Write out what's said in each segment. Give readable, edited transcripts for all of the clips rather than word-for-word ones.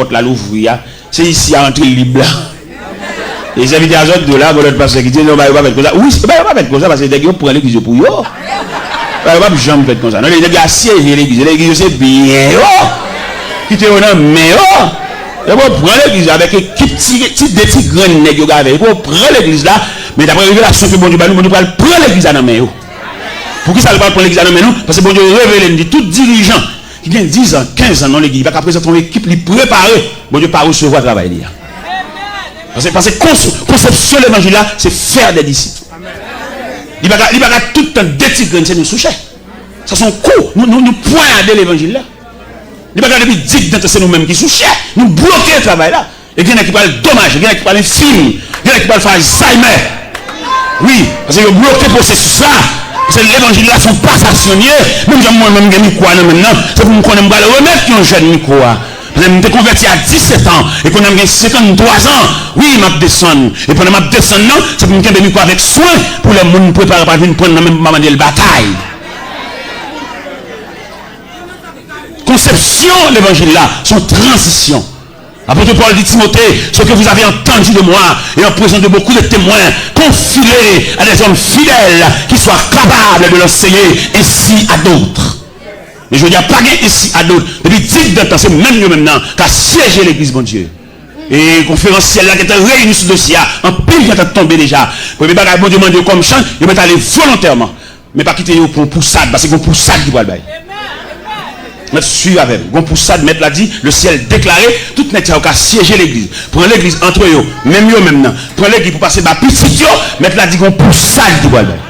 porte là l'ouvrir, c'est ici à entrer libre là. Les invités à autres de là, vous passer qui dit non, bah, va faire comme ça. Oui, bah, va faire comme ça parce que dès qu'ils prennent l'église pour eux. Bah, va jamais faire comme ça. Non, les gars siègent l'église c'est bien. Qui te on mais ils vont prendre l'église avec des petits grands nègres avec. Ils vont prendre l'église là, mais d'après la révélation que bon Dieu va nous prendre l'église dans main. Pour qui ça va prendre l'église dans main nous? Parce que bon Dieu révèle dit tout dirigeant qui vient 10 ans, 15 ans dans l'église, il va présenter son équipe, lui préparer. Bon Dieu pas recevoir travail. Parce que conception de l'évangile là, c'est faire des disciples. Il va tout le temps détigrer, c'est nous soucher. Ça son coup, nous pointer l'évangile là. Il va depuis 10 ans, c'est nous-mêmes qui soucher. Nous bloquer le travail là. Et il y en a qui parlent dommage, il y en a qui parlent film, il y en a qui parlent faire Alzheimer. Oui, parce que vous bloquez le processus là. Parce que l'évangile là sont pas stationnés. Même si moi-même j'ai mis quoi maintenant, c'est pour me connaître, je remettre un jeune micro. Je me suis converti à 17 ans et qu'on a 53 ans. Oui, je descends. Et pendant que je descends, c'est pour me faire avec soin pour les gens préparer pour venir prendre même maman de la bataille. Conception l'évangile là, son transition. Apôtre Paul dit Timothée, ce que vous avez entendu de moi et en présence de beaucoup de témoins, confie-les à des hommes fidèles qui soient capables de l'enseigner ainsi à d'autres. Mais je veux dire, pas ici à d'autres. Depuis 10 ans, c'est même nous maintenant qu'à siéger l'église, mon Dieu. Et conférenciel là qui était réuni sur le dossier, en pile qui est tombé déjà. Pour ne pas demander comme chant, il va aller volontairement. Mais pas quitter pour poussade, parce que c'est pour poussade qui va le bailler. Mettre suivre avec. Gon poussade, mettre l'a dit, le ciel déclaré, tout n'est qu'à siéger l'église. Prends l'église entre eux, même eux maintenant. Prends l'église pour passer par petit, mettre l'a dit gon poussade qui va le bailler.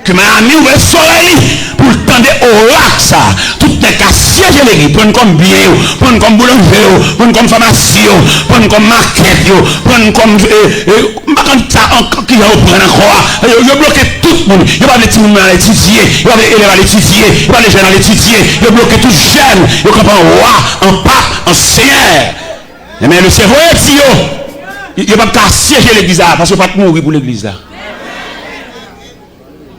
Que ma amie ou soleil pour le temps de oracle ça tout n'est qu'à siéger l'église prendre comme bien prendre comme boulanger prendre comme pharmacie prendre comme market prendre comme ça encore qui va prendre encore il bloqué tout le monde il va les petits monde à l'étudier il va les élèves à l'étudier il va les jeunes à l'étudier il bloqué tout jeune il comprend roi en pape en seigneur mais le cerveau est si il va pas siéger l'église là parce que pas mourir pour l'église là.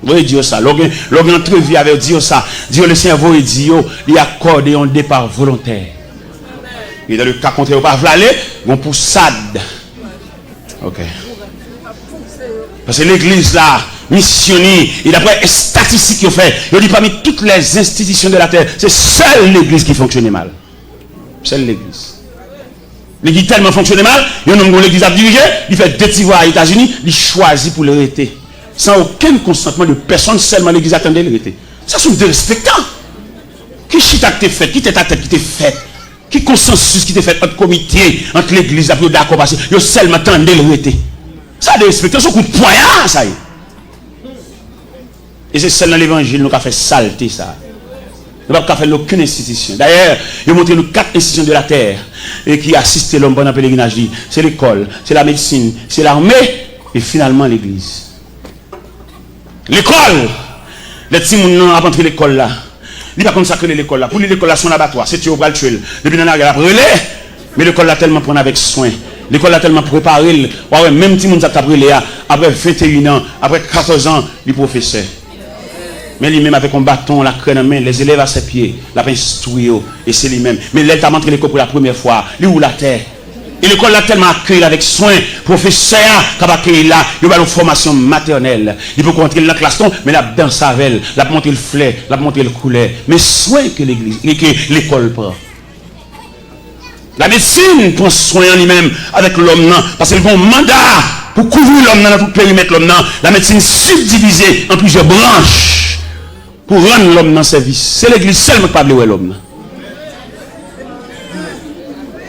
Oui, Dieu ça. Lorsqu'on entrevue avec Dieu ça, Dieu le cerveau et Dieu lui accorde un départ volontaire. Et dans le cas contraire, pas aller, on poussade. Ok. Parce que l'église là, missionnée, et d'après les statistiques qu'il fait, il dit parmi toutes les institutions de la terre, c'est seule l'église qui fonctionnait mal. Seule l'église. L'église tellement fonctionnait mal, il y a un homme l'église a dirigé, il fait deux petits voix aux États-Unis, il choisit pour l'arrêter. Sans aucun consentement de personne, seulement l'église attendait l'arrêter. Ça sont des respectants. Qui chita qui t'est fait, qui t'est ta tête qui t'est fait, qui consensus qui t'est fait entre comité, entre l'église, après d'accord, parce que yo seulement attendait l'arrêter. Ça des respectants, son coup de poignard, ça y est. Et c'est seulement l'évangile nous qui a fait saleté ça. Nous n'avons pas fait aucune institution. D'ailleurs, il a montré nous 4 institutions de la terre et qui assistent l'homme pendant le pèlerinage. C'est l'école, c'est la médecine, c'est l'armée et finalement l'église. L'école, les petits gens ont rentré l'école là. Il n'y a pas consacré l'école là. Pour l'école là, son abattoir, c'est au bras le tuer. Depuis dans la relais, mais l'école là tellement prendre avec soin. L'école là tellement préparé. Ouais, même petit monde qui a brûlé après 21 ans, après 14 ans, le professeur. Mais lui-même avec un bâton, la crème en main, les élèves à ses pieds, la instruit, et c'est lui-même. Mais il a montré l'école pour la première fois, lui ou la terre. Et l'école l'a tellement accueilli avec soin, professeur, qui a accueilli là, il a une formation maternelle. Il peut rentrer dans la classe, mais il a dans sa velle, il a monté le fleur, il a monté le coulet. Mais soin que l'église, que l'école prend. La médecine prend soin en lui-même avec l'homme, parce qu'il a un mandat pour couvrir l'homme dans tout le périmètre l'homme. La médecine subdivisée en plusieurs branches pour rendre l'homme dans service. C'est l'église seulement qui parle de l'homme.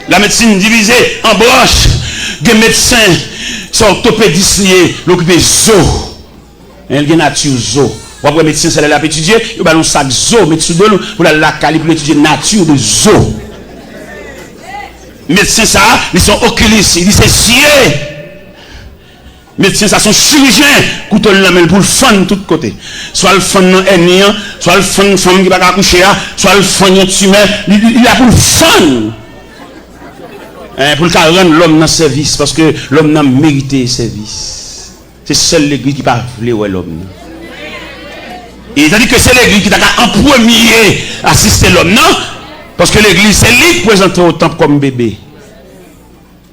La médecine divisée en branches. Des médecins sont orthopédistes, l'occupé zoo. Il y a nature zoo. Après médecin, c'est là pour étudier. Il y a un sac zoo, médecin de l'eau, pour la cali pour étudier nature de zoo. Médecins, ça, ils sont oculistes, ils disent c'est scié. Médecins, ça sont chirurgiens, couteau la main pour le fun de tous côtés. Soit le fun dans un soit le fun femme qui va accoucher, soit le fun tumeur, il a pour le fun. Pour le cas rendre l'homme dans service, parce que l'homme n'a mérité service. C'est seule l'église qui va vouloir l'homme. Et il a dit que c'est l'église qui t'a en premier assister l'homme, non? Parce que l'église, c'est lui qui présente au temple comme bébé.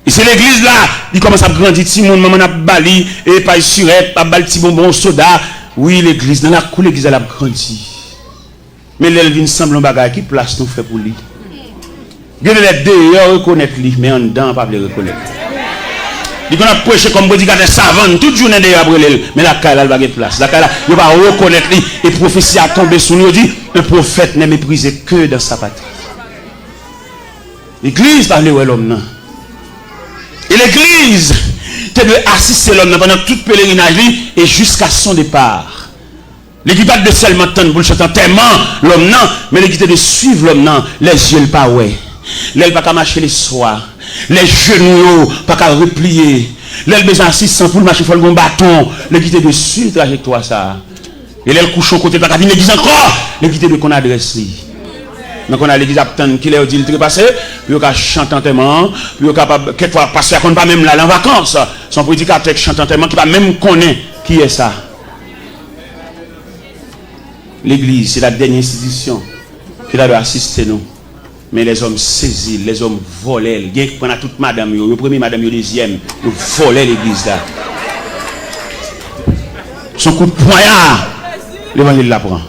Et c'est l'église là, il commence à grandir, si mon maman a bali, et pas surette, pas bali, petit bonbon, soda. Oui, l'église, dans la cour, l'église, elle a grandi. Mais elle vient semblant bagage qui place nous fait pour lui. Il y a les deux, reconnaître lui, mais en dedans, pas le reconnaître. Il y a prêché comme prédicateur savant, toute journée d'ailleurs après l'elle, mais la caille, elle va gagner place. La caille, il va reconnaître lui, et prophétie a tombé sur nous, dit, un prophète n'est méprisé que dans sa patrie. L'église parle où l'homme, non? Et l'église, tu dois assister l'homme pendant tout pèlerinage et jusqu'à son départ. L'équipe pas de seulement tendre pour le chanter tellement l'homme non, mais l'équipe de suivre l'homme non, les yeux pas ouais. L'aile pas qu'à marcher les soirs, les genoux pas qu'à replier. L'aile besoin assistant pour marcher faut le bon bâton, l'équipe de suivre trajectoire ça. Et l'aile couche au côté pas qu'à venir l'église encore, l'équipe de qu'on adresse lui. Donc on a l'église attendre qu'il ait dit le trépassé, puis on a chanté tellement, puis on capable quelquefois passer qu'on pas même là en vacances, son prédicateur qui chante tellement qui pas même connaît qui est ça. L'église c'est la dernière institution qui doit assister nous. Mais les hommes saisis, les hommes volés, ils prennent toute madame, le premier madame, le deuxième, ils volaient l'église là. Son coup de poignard, l'évangile l'apprend.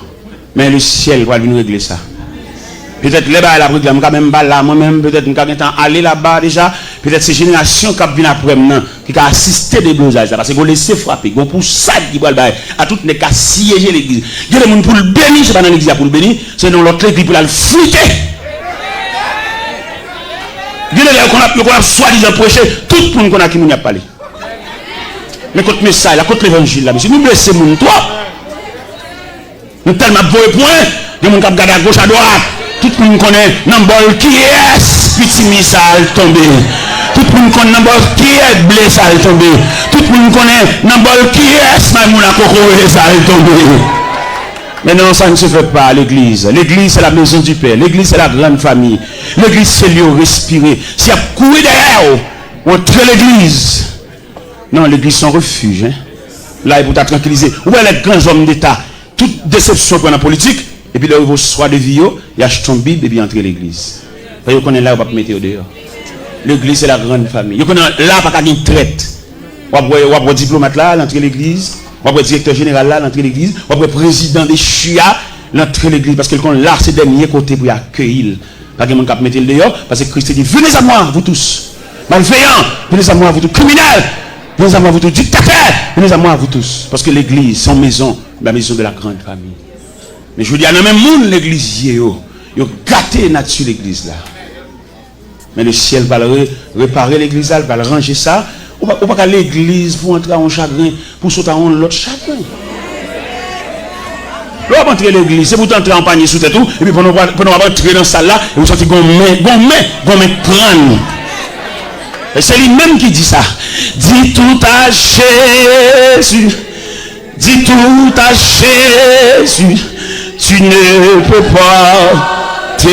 Mais le ciel va venir régler ça. Peut-être les bas la réglame quand même là moi-même peut-être nous avons aller là-bas déjà peut-être ces générations qui viennent après maintenant qui a assisté des blosages parce que vous laissez frapper vous pour ça qui va à toutes les cas siéger l'église il y a des gens pour le bénir c'est pas dans l'église pour le bénir c'est dans l'autre église pour la flûter il y a des gens qu'on a soi-disant prêché tout le monde qu'on a qui nous a parlé mais contre le message là contre l'évangile là monsieur nous blessez mon toi nous tellement beau point des gens qui regardent à gauche à droite. Tout le monde connaît Nambol qui est petit missile tombé. Tout le monde connaît Nambol qui est blessé tombé. Tout le monde connaît Nambol qui est Maimouna Koko tombé. Mais non, ça ne se fait pas à l'église. L'église c'est la maison du Père. L'église c'est la grande famille. L'église c'est lieu respirer. Si y a couru derrière, entre l'église. Non, l'église c'est un refuge. Hein? Là, il faut t'être tranquillisé. Où est les grands hommes d'État? Toute déception pour la politique. Et puis là, il va soit de vie, il achète son Bible et puis entrer l'église. Vous connaissez là, on va pas mettre au dehors. L'église, c'est la grande famille. Vous connaissez là, pas qu'à une traite. Vous avez un diplomate là, l'entrée l'église. Vous avez un directeur général là, l'entrée l'église. Vous avez un président des CHUA, l'entrée l'église. Parce que là, c'est le dernier côté pour accueillir. Pas que mon cap mettre le dehors. Parce que Christ dit, venez à moi, vous tous. Malveillants, venez à moi, vous tous. Criminels, venez à moi, vous tous. Dictateurs, venez à moi, vous tous. Parce que l'église, son maison, la maison de la grande famille. Mais je vous dis, il y a même monde l'église, ils ont gâté nature l'église là. Mais le ciel va réparer l'église là, il va ranger ça. On va pas l'église pour entrer en chagrin, pour sauter en l'autre chagrin. Là, on va entrer l'église, c'est pour entrer en panier sous tout, et puis pour nous entrer dans la salle là, et vous sortez gommé prendre. Et c'est lui-même qui dit ça. Dis tout à Jésus. Dis tout à Jésus. Tu ne peux pas te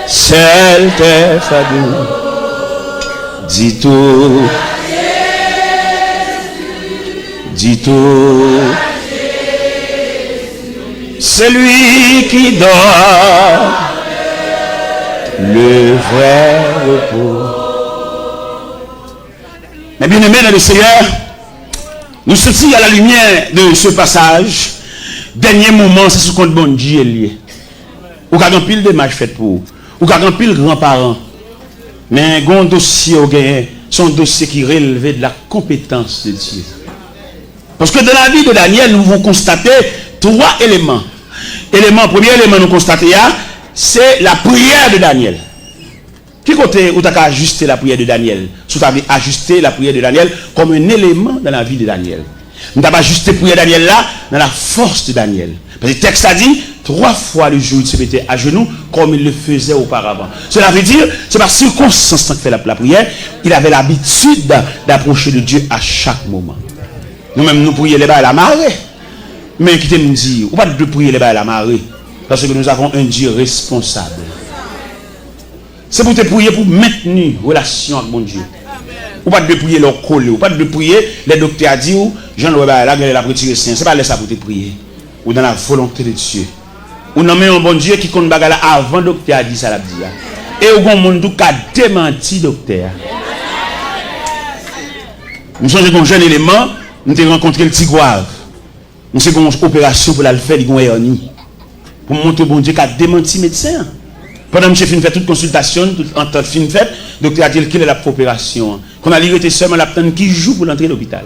seul tes fardeaux. Dis tout. Dis tout. C'est lui qui donne le vrai repos. Mais bien aimé dans le Seigneur, nous sommes à la lumière de ce passage. Dernier moment, c'est ce qu'on bon Dieu est lié. Ou quand on pile de matchs fait pour ou quand on pile grands-parents. Mais un dossier au gain, son dossier qui relève de la compétence de Dieu. Parce que dans la vie de Daniel, nous vont constater trois éléments. Premier élément nous constater, c'est la prière de Daniel. Qui côté où tu as ajusté la prière de Daniel? Tu as ajusté la prière de Daniel comme un élément dans la vie de Daniel. Nous avons ajusté la prière de Daniel là, dans la force de Daniel. Parce que le texte a dit, 3 fois le jour il se mettait à genoux comme il le faisait auparavant. Cela veut dire, c'est par circonstance qu'il fait la prière, il avait l'habitude d'approcher de Dieu à chaque moment. Nous-mêmes, nous prions les bas à la marée. Mais qui nous dit, ou pas de prier les bas à la marée, parce que nous avons un Dieu responsable. C'est pour te prier pour maintenir relation avec mon Dieu. Ou pas de prier leur coller, ou pas de prier les docteurs disent Jean-Louis la gueule la retirer saint, c'est pas là ça pour te prier. Ou dans la volonté de Dieu. On nomme un bon Dieu qui compte bagala avant docteur a dit ça la dit. Et au grand monde qui a démenti docteur. Nous sommes un jeune élément, nous avons rencontré le Tigouave. Nous avons une opération pour la faire, il y a une pour montrer bon Dieu qui a démenti médecin. Pendant que je fait toute consultation, en temps de fin fait, le docteur a dit qu'il est la opération. Qu'on a libéré seulement la peine qui joue pour l'entrée de l'hôpital.